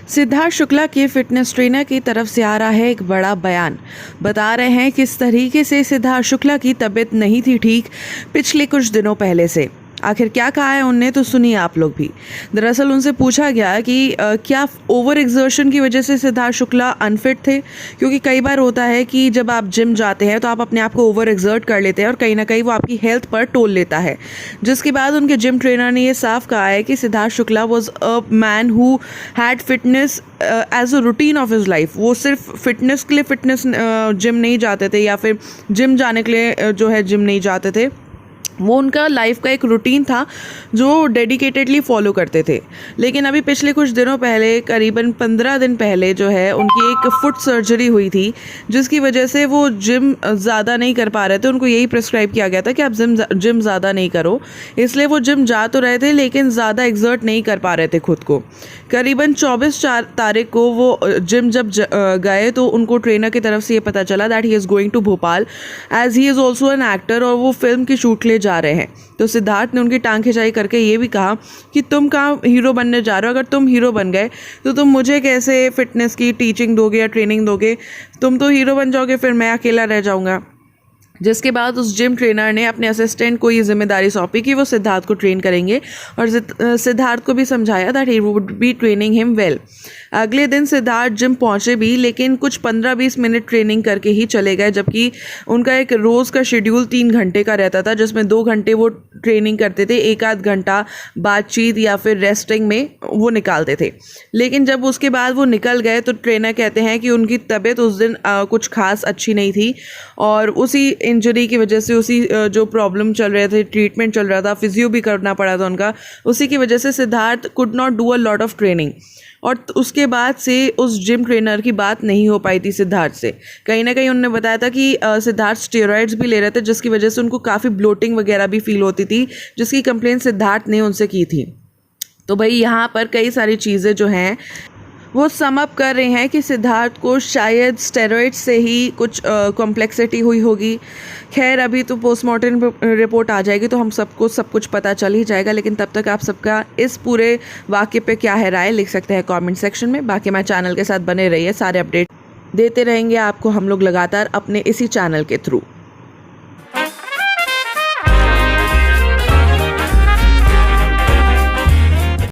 सिद्धार्थ शुक्ला के fitness trainer की तरफ से आ रहा है एक बड़ा बयान। बता रहे हैं किस तरीके से सिद्धार्थ शुक्ला की तबीयत नहीं थी ठीक पिछले कुछ दिनों पहले से। आखिर क्या कहा है उनने, तो सुनिए आप लोग भी। दरअसल उनसे पूछा गया कि क्या ओवर एक्सर्शन की वजह से सिद्धार्थ शुक्ला अनफिट थे, क्योंकि कई बार होता है कि जब आप जिम जाते हैं तो आप अपने आप को ओवर एक्सर्ट कर लेते हैं और कहीं ना कहीं वो आपकी हेल्थ पर टोल लेता है। जिसके बाद उनके जिम ट्रेनर ने ये साफ कहा है कि Siddharth Shukla was a man who had fitness as a routine of his life. वो सिर्फ फिटनेस के लिए फिटनेस जिम नहीं जाते थे या फिर जिम जाने के लिए जो है जिम नहीं जाते थे। वो उनका लाइफ का एक रूटीन था जो डेडिकेटेडली फॉलो करते थे। लेकिन अभी पिछले कुछ दिनों पहले, करीबन 15 दिन पहले जो है, उनकी एक फुट सर्जरी हुई थी, जिसकी वजह से वो जिम ज़्यादा नहीं कर पा रहे थे। उनको यही प्रिस्क्राइब किया गया था कि आप जिम ज़्यादा नहीं करो, इसलिए वो जिम जा तो रहे थे लेकिन ज़्यादा एग्जर्ट नहीं कर पा रहे थे खुद को। करीबन 24 तारीख को वो जिम जब गए तो उनको ट्रेनर की तरफ से ये पता चला that he is going to Bhopal as he is also an actor, और वो फिल्म की शूट ले जा रहे हैं। तो सिद्धार्थ ने उनकी टांग खिंचाई करके ये भी कहा कि तुम कहाँ हीरो बनने जा रहे हो, अगर तुम हीरो बन गए तो तुम मुझे कैसे फिटनेस की टीचिंग दोगे या ट्रेनिंग दोगे, तुम तो हीरो बन जाओगे, फिर मैं अकेला रह जाऊंगा। जिसके बाद उस जिम ट्रेनर ने अपने असिस्टेंट को ये जिम्मेदारी सौंपी कि वो सिद्धार्थ को ट्रेन करेंगे, और सिद्धार्थ को भी समझाया that he would be training him well. अगले दिन सिद्धार्थ जिम पहुंचे भी, लेकिन कुछ 15-20 मिनट ट्रेनिंग करके ही चले गए, जबकि उनका एक रोज़ का शेड्यूल 3 घंटे का रहता था, जिसमें 2 घंटे वो ट्रेनिंग करते थे, 1-आध घंटा बातचीत या फिर रेस्टिंग में वो निकालते थे। लेकिन जब उसके बाद वो निकल गए तो ट्रेनर कहते हैं कि उनकी तबीयत उस दिन कुछ खास अच्छी नहीं थी, और उसी इंजरी की वजह से, उसी जो प्रॉब्लम चल रहे थे, ट्रीटमेंट चल रहा था, फिजियो भी करना पड़ा था उनका, उसी की वजह से Siddharth could not do a lot of training. और उसके बाद से उस जिम ट्रेनर की बात नहीं हो पाई थी सिद्धार्थ से। कहीं ना कहीं उन्होंने बताया था कि सिद्धार्थ स्टेरॉइड्स भी ले रहे थे, जिसकी वजह से उनको काफ़ी ब्लोटिंग वगैरह भी फील होती थी, जिसकी कंप्लेंट सिद्धार्थ ने उनसे की थी। तो भाई यहाँ पर कई सारी चीज़ें जो हैं वो सम अप कर रहे हैं कि सिद्धार्थ को शायद स्टेरॉइड से ही कुछ कॉम्प्लेक्सिटी हुई होगी। खैर, अभी तो पोस्टमार्टम रिपोर्ट आ जाएगी तो हम सबको सब कुछ पता चल ही जाएगा। लेकिन तब तक आप सबका इस पूरे वाक़ये पे क्या है राय, लिख सकते हैं कमेंट सेक्शन में। बाकी हमारे चैनल के साथ बने रहिए, सारे अपडेट देते रहेंगे आपको हम लोग लगातार अपने इसी चैनल के थ्रू।